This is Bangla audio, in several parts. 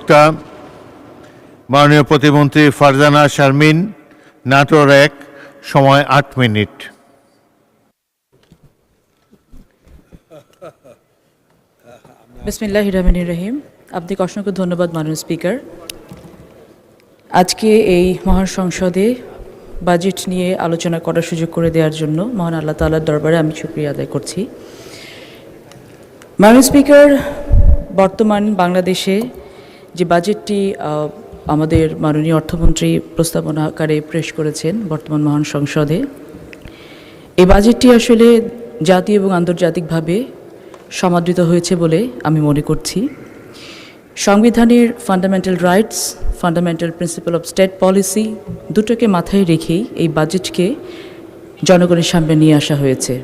বক্তা মাননীয় প্রতিমন্ত্রী ফারজানা শারমিন, নাটোর 1, সময় 8 মিনিট। বিসমিল্লাহির রহমানির রহিম। আপনাকে অসংখ্য ধন্যবাদ মাননীয় স্পিকার। আজকে এই মহান সংসদে বাজেট নিয়ে আলোচনা করার সুযোগ করে দেওয়ার জন্য মহান আল্লাহ তাআলার দরবারে আমি শুকরিয়া আদায় করছি। মাননীয় স্পিকার, বর্তমান বাংলাদেশে যে বাজেটটি আমাদের মাননীয় অর্থমন্ত্রী প্রস্তাবনা আকারে পেশ করেছেন বর্তমান মহান সংসদে, এই বাজেটটি আসলে জাতীয় এবং আন্তর্জাতিকভাবে সমাদৃত হয়েছে বলে আমি মনে করছি। সংবিধানের fundamental rights, fundamental principal of state policy দুটোকে মাথায় রেখেই এই বাজেটকে জনগণের সামনে নিয়ে আসা হয়েছে।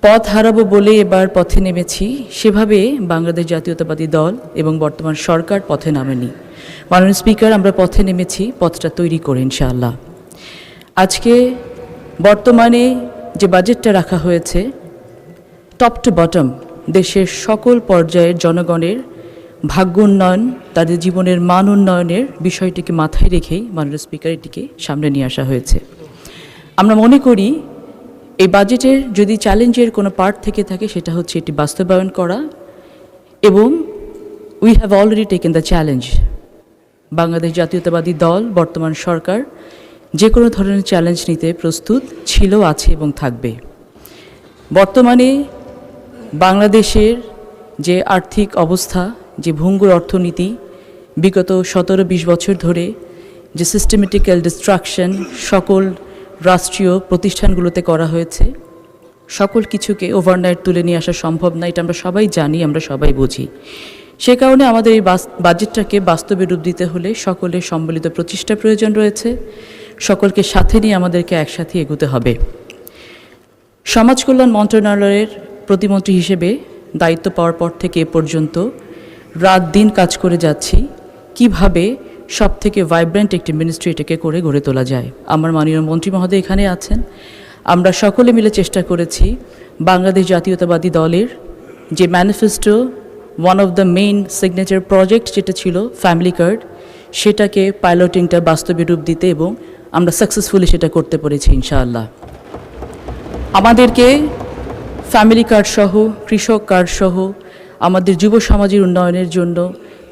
পথ হারাবো বলে এবার পথে নেমেছি, সেভাবে বাংলাদেশ জাতীয়তাবাদী দল এবং বর্তমান সরকার পথে নামেনি। মাননীয় স্পিকার, আমরা পথে নেমেছি পথটা তৈরি করে ইনশাআল্লাহ। আজকে বর্তমানে যে বাজেটটা রাখা হয়েছে, টপ টু বটম দেশের সকল পর্যায়ের জনগণের ভাগ্য উন্নয়ন, তাদের জীবনের মান উন্নয়নের বিষয়টিকে মাথায় রেখেই মাননীয় স্পিকার এটিকে সামনে নিয়ে আসা হয়েছে। আমরা মনে করি এই বাজেটের যদি চ্যালেঞ্জের কোনো পার্ট থেকে থাকে সেটা হচ্ছে এটি বাস্তবায়ন করা, এবং we have already taken the challenge. Bangladesh জাতীয়তাবাদী দল, বর্তমান সরকার যে কোনো ধরনের চ্যালেঞ্জ নিতে প্রস্তুত ছিল, আছে এবং থাকবে। বর্তমানে বাংলাদেশের যে আর্থিক অবস্থা, যে ভঙ্গুর অর্থনীতি, বিগত 17-20 বছর ধরে যে সিস্টেমেটিক্যাল ডিস্ট্রাকশন সকল রাষ্ট্রীয় প্রতিষ্ঠানগুলোতে করা হয়েছে, সকল কিছুকে ওভারনাইট তুলে নিয়ে আসা সম্ভব না, এটা আমরা সবাই জানি, আমরা সবাই বুঝি। সে কারণে আমাদের এই বাজেটটাকে বাস্তবে রূপ দিতে হলে সকলের সম্মিলিত প্রচেষ্টা প্রয়োজন রয়েছে। সকলকে সাথে নিয়ে আমাদেরকে একসাথে এগোতে হবে। সমাজ কল্যাণ মন্ত্রণালয়ের প্রতিমন্ত্রী হিসেবে দায়িত্ব পাওয়ার পর থেকে এ পর্যন্ত রাত দিন কাজ করে যাচ্ছি কিভাবে সব থেকে ভাইব্রেন্ট একটি মিনিস্ট্রি এটাকে করে গড়ে তোলা যায়। আমার মাননীয় মন্ত্রী মহোদয় এখানে আছেন। আমরা সকলে মিলে চেষ্টা করেছি বাংলাদেশ জাতীয়তাবাদী দলের যে manifesto, one of the main signature project যেটা ছিল ফ্যামিলি কার্ড, সেটাকে পাইলটিংটা বাস্তবে রূপ দিতে, এবং আমরা সাকসেসফুলি সেটা করতে পেরেছি ইনশাআল্লাহ। আমাদেরকে ফ্যামিলি কার্ড সহ, কৃষক কার্ড সহ, আমাদের যুব সমাজের উন্নয়নের জন্য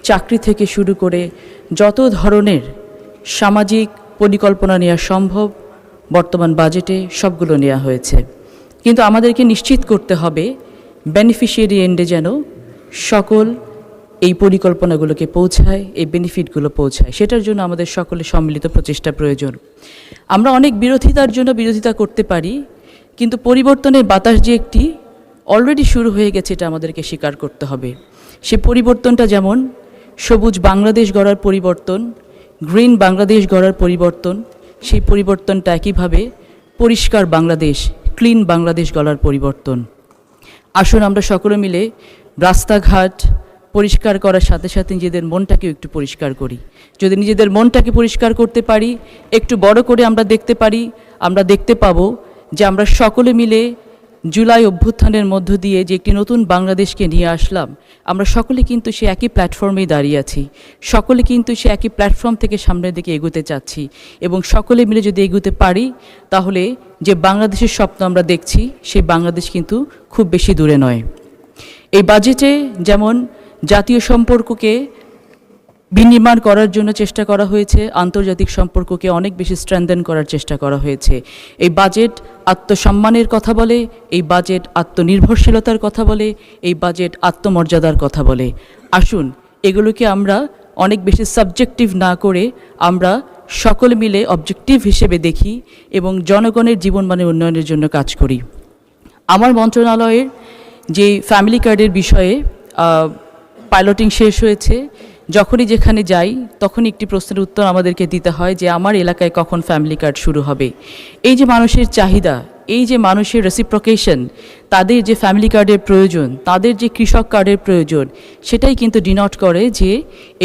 চাকরি থেকে শুরু করে যত ধরনের সামাজিক পরিকল্পনা নেওয়া সম্ভব বর্তমান বাজেটে সবগুলো নেওয়া হয়েছে। কিন্তু আমাদেরকে নিশ্চিত করতে হবে বেনিফিশিয়ারি এন্ডে যেন সকল এই পরিকল্পনাগুলোকে পৌঁছায়, এই বেনিফিটগুলো পৌঁছায়, সেটার জন্য আমাদের সকলের সম্মিলিত প্রচেষ্টা প্রয়োজন। আমরা অনেক বিরোধিতার জন্য বিরোধিতা করতে পারি, কিন্তু পরিবর্তনের বাতাস যে একটি অলরেডি শুরু হয়ে গেছে এটা আমাদেরকে স্বীকার করতে হবে। সে পরিবর্তনটা যেমন সবুজ বাংলাদেশ গড়ার পরিবর্তন, গ্রিন বাংলাদেশ গড়ার পরিবর্তন, সেই পরিবর্তনটা একইভাবে পরিষ্কার বাংলাদেশ, ক্লিন বাংলাদেশ গড়ার পরিবর্তন। আসুন আমরা সকলে মিলে রাস্তাঘাট পরিষ্কার করার সাথে সাথে নিজেদের মনটাকেও একটু পরিষ্কার করি। যদি নিজেদের মনটাকে পরিষ্কার করতে পারি, একটু বড় করে আমরা দেখতে পারি, আমরা দেখতে পাবো যে আমরা সকলে মিলে জুলাই অভ্যুত্থানের মধ্য দিয়ে যে একটি নতুন বাংলাদেশকে নিয়ে আসলাম, আমরা সকলে কিন্তু সে একই প্ল্যাটফর্মেই দাঁড়িয়ে আছি, সকলে কিন্তু সে একই প্ল্যাটফর্ম থেকে সামনের দিকে এগোতে চাচ্ছি, এবং সকলে মিলে যদি এগোতে পারি তাহলে যে বাংলাদেশের স্বপ্ন আমরা দেখছি সেই বাংলাদেশ কিন্তু খুব বেশি দূরে নয়। এই বাজেটে যেমন জাতীয় সম্পর্ককে বিনির্মাণ করার জন্য চেষ্টা করা হয়েছে, আন্তর্জাতিক সম্পর্ককে অনেক বেশি স্ট্রেংথেন করার চেষ্টা করা হয়েছে। এই বাজেট আত্মসম্মানের কথা বলে, এই বাজেট আত্মনির্ভরশীলতার কথা বলে, এই বাজেট আত্মমর্যাদার কথা বলে। আসুন এগুলোকে আমরা অনেক বেশি সাবজেক্টিভ না করে আমরা সকলে মিলে অবজেক্টিভ হিসেবে দেখি এবং জনগণের জীবনমানের উন্নয়নের জন্য কাজ করি। আমার মন্ত্রণালয়ের যে ফ্যামিলি কার্ডের বিষয়ে পাইলটিং শেষ হয়েছে, যখনই যেখানে যাই তখনই একটি প্রশ্নের উত্তর আমাদেরকে দিতে হয় যে আমার এলাকায় কখন ফ্যামিলি কার্ড শুরু হবে। এই যে মানুষের চাহিদা, এই যে মানুষের রেসিপ্রোকেশন, তাদের যে ফ্যামিলি কার্ডের প্রয়োজন, তাদের যে কৃষক কার্ডের প্রয়োজন, সেটাই কিন্তু ডিনোট করে যে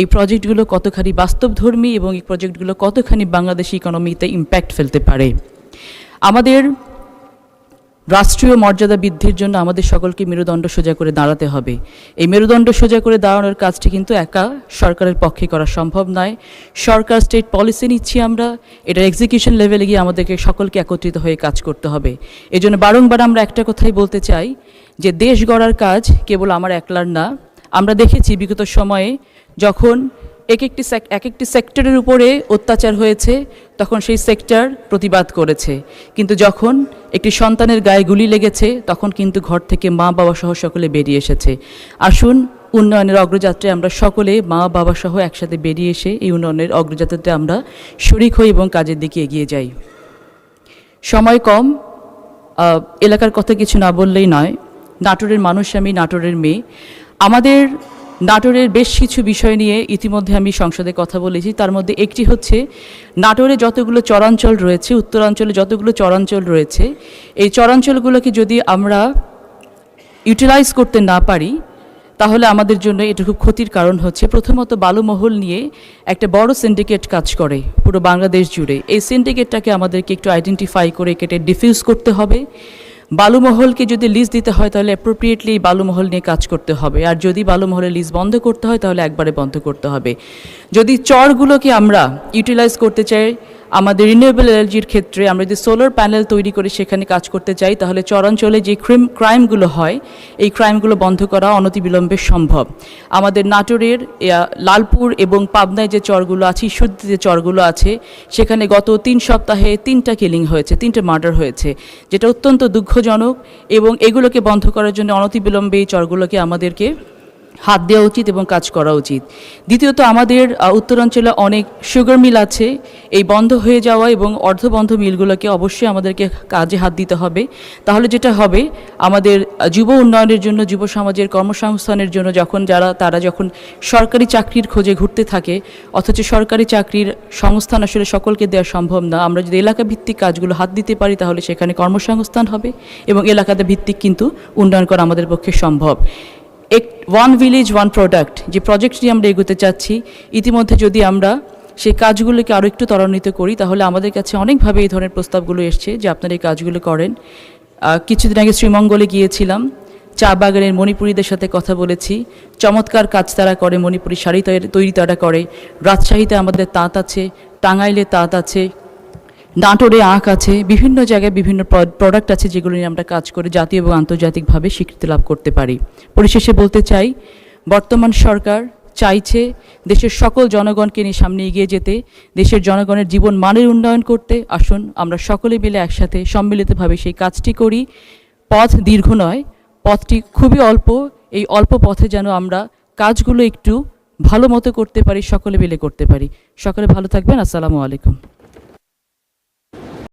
এই প্রজেক্টগুলো কতখানি বাস্তবধর্মী এবং এই প্রজেক্টগুলো কতখানি বাংলাদেশি ইকোনমিতে ইম্প্যাক্ট ফেলতে পারে। আমাদের রাষ্ট্রীয় মর্যাদা বৃদ্ধির জন্য আমাদের সকলকে মেরুদণ্ড সোজা করে দাঁড়াতে হবে। এই মেরুদণ্ড সোজা করে দাঁড়ানোর কাজটি কিন্তু একা সরকারের পক্ষে করা সম্ভব নয়। সরকার স্টেট পলিসি নিচ্ছি আমরা, এটা এক্সিকিউশন লেভেলে গিয়ে আমাদেরকে সকলকে একত্রিত হয়ে কাজ করতে হবে। এজন্য বারংবার আমরা একটা কথাই বলতে চাই যে দেশ গড়ার কাজ কেবল আমার একলার না। আমরা দেখেছি বিগত সময়ে যখন এক একটি সেক্টরের উপরে অত্যাচার হয়েছে তখন সেই সেক্টর প্রতিবাদ করেছে, কিন্তু যখন একটি সন্তানের গায়ে গুলি লেগেছে তখন কিন্তু ঘর থেকে মা বাবা সহ সকলে বেরিয়ে এসেছে। আসুন উন্নয়নের অগ্রযাত্রায় আমরা সকলে মা বাবা সহ একসাথে বেরিয়ে এসে এই উন্নয়নের অগ্রযাত্রাতে আমরা শরিক হই এবং কাজের দিকে এগিয়ে যাই। সময় কম, এলাকার কথা কিছু না বললেই নয়। নাটোরের মানুষ, আমি নাটোরের মেয়ে। আমাদের নাটোরের বেশ কিছু বিষয় নিয়ে ইতিমধ্যে আমি সংসদে কথা বলেছি। তার মধ্যে একটি হচ্ছে নাটোরে যতগুলো চরাঞ্চল রয়েছে, উত্তরাঞ্চলে যতগুলো চরাঞ্চল রয়েছে, এই চরাঞ্চলগুলোকে যদি আমরা ইউটিলাইজ করতে না পারি তাহলে আমাদের জন্য এটা খুব ক্ষতির কারণ হচ্ছে। প্রথমত বালুমহল নিয়ে একটা বড় সিন্ডিকেট কাজ করে পুরো বাংলাদেশ জুড়ে। এই সিন্ডিকেটটাকে আমাদেরকে একটু আইডেন্টিফাই করে কেটে ডিফিউজ করতে হবে। বালুমহলকে যদি লিজ দিতে হয় তাহলে অ্যাপ্রোপ্রিয়েটলি বালুমহল নিয়ে কাজ করতে হবে, আর যদি বালুমহলের লিজ বন্ধ করতে হয় তাহলে একবারে বন্ধ করতে হবে। যদি চরগুলোকে আমরা ইউটিলাইজ করতে চাই, আমাদের রিনিউয়েবল এনার্জির ক্ষেত্রে আমরা যদি সোলার প্যানেল তৈরি করে সেখানে কাজ করতে চাই তাহলে চরাঞ্চলে যে ক্রাইমগুলো হয় এই ক্রাইমগুলো বন্ধ করা অনতিবিলম্বে সম্ভব। আমাদের নাটোরের লালপুর এবং পাবনায় যে চরগুলো আছে, ঈশ্বরদীতে যে চরগুলো আছে, সেখানে গত 3 সপ্তাহে 3টা কিলিং হয়েছে, 3টে মার্ডার হয়েছে, যেটা অত্যন্ত দুঃখজনক। এবং এগুলোকে বন্ধ করার জন্য অনতিবিলম্বে এই চরগুলোকে আমাদেরকে হাত দেওয়া উচিত এবং কাজ করা উচিত। দ্বিতীয়ত, আমাদের উত্তরাঞ্চলে অনেক সুগার মিল আছে। এই বন্ধ হয়ে যাওয়া এবং অর্ধবন্ধ মিলগুলোকে অবশ্যই আমাদেরকে কাজে হাত দিতে হবে। তাহলে যেটা হবে, আমাদের যুব উন্নয়নের জন্য, যুব সমাজের কর্মসংস্থানের জন্য তারা যখন সরকারি চাকরির খোঁজে ঘুরতে থাকে, অথচ সরকারি চাকরির সংস্থান আসলে সকলকে দেওয়া সম্ভব না। আমরা যদি এলাকা ভিত্তিক কাজগুলো হাত দিতে পারি তাহলে সেখানে কর্মসংস্থান হবে এবং এলাকাতে ভিত্তিক কিন্তু উন্নয়ন করা আমাদের পক্ষে সম্ভব। ওয়ান ভিলেজ ওয়ান প্রোডাক্ট যে প্রজেক্টটি আমরা এগোতে চাচ্ছি, ইতিমধ্যে যদি আমরা সেই কাজগুলোকে আরও একটু ত্বরান্বিত করি তাহলে আমাদের কাছে অনেকভাবে এই ধরনের প্রস্তাবগুলো এসছে যে আপনারা এই কাজগুলো করেন। কিছুদিন আগে শ্রীমঙ্গলে গিয়েছিলাম, চা বাগানের মণিপুরীদের সাথে কথা বলেছি। চমৎকার কাজ তারা করে, মণিপুরি শাড়ি তৈরি তারা করে। রাজশাহীতে আমাদের তাঁত আছে, টাঙ্গাইলে তাঁত আছে, নাটোরে আঁক আছে, বিভিন্ন জায়গায় বিভিন্ন প্রোডাক্ট আছে যেগুলো নিয়ে আমরা কাজ করে জাতীয় এবং আন্তর্জাতিকভাবে স্বীকৃতি লাভ করতে পারি। পরিশেষে বলতে চাই, বর্তমান সরকার চাইছে দেশের সকল জনগণকে নিয়ে সামনে এগিয়ে যেতে, দেশের জনগণের জীবন মানের উন্নয়ন করতে। আসুন আমরা সকলে মিলে একসাথে সম্মিলিতভাবে সেই কাজটি করি। পথ দীর্ঘ নয়, পথটি খুবই অল্প। এই অল্প পথে যেন আমরা কাজগুলো একটু ভালো মতো করতে পারি, সকলে মিলে করতে পারি। সকলে ভালো থাকবেন। আসসালামু আলাইকুম।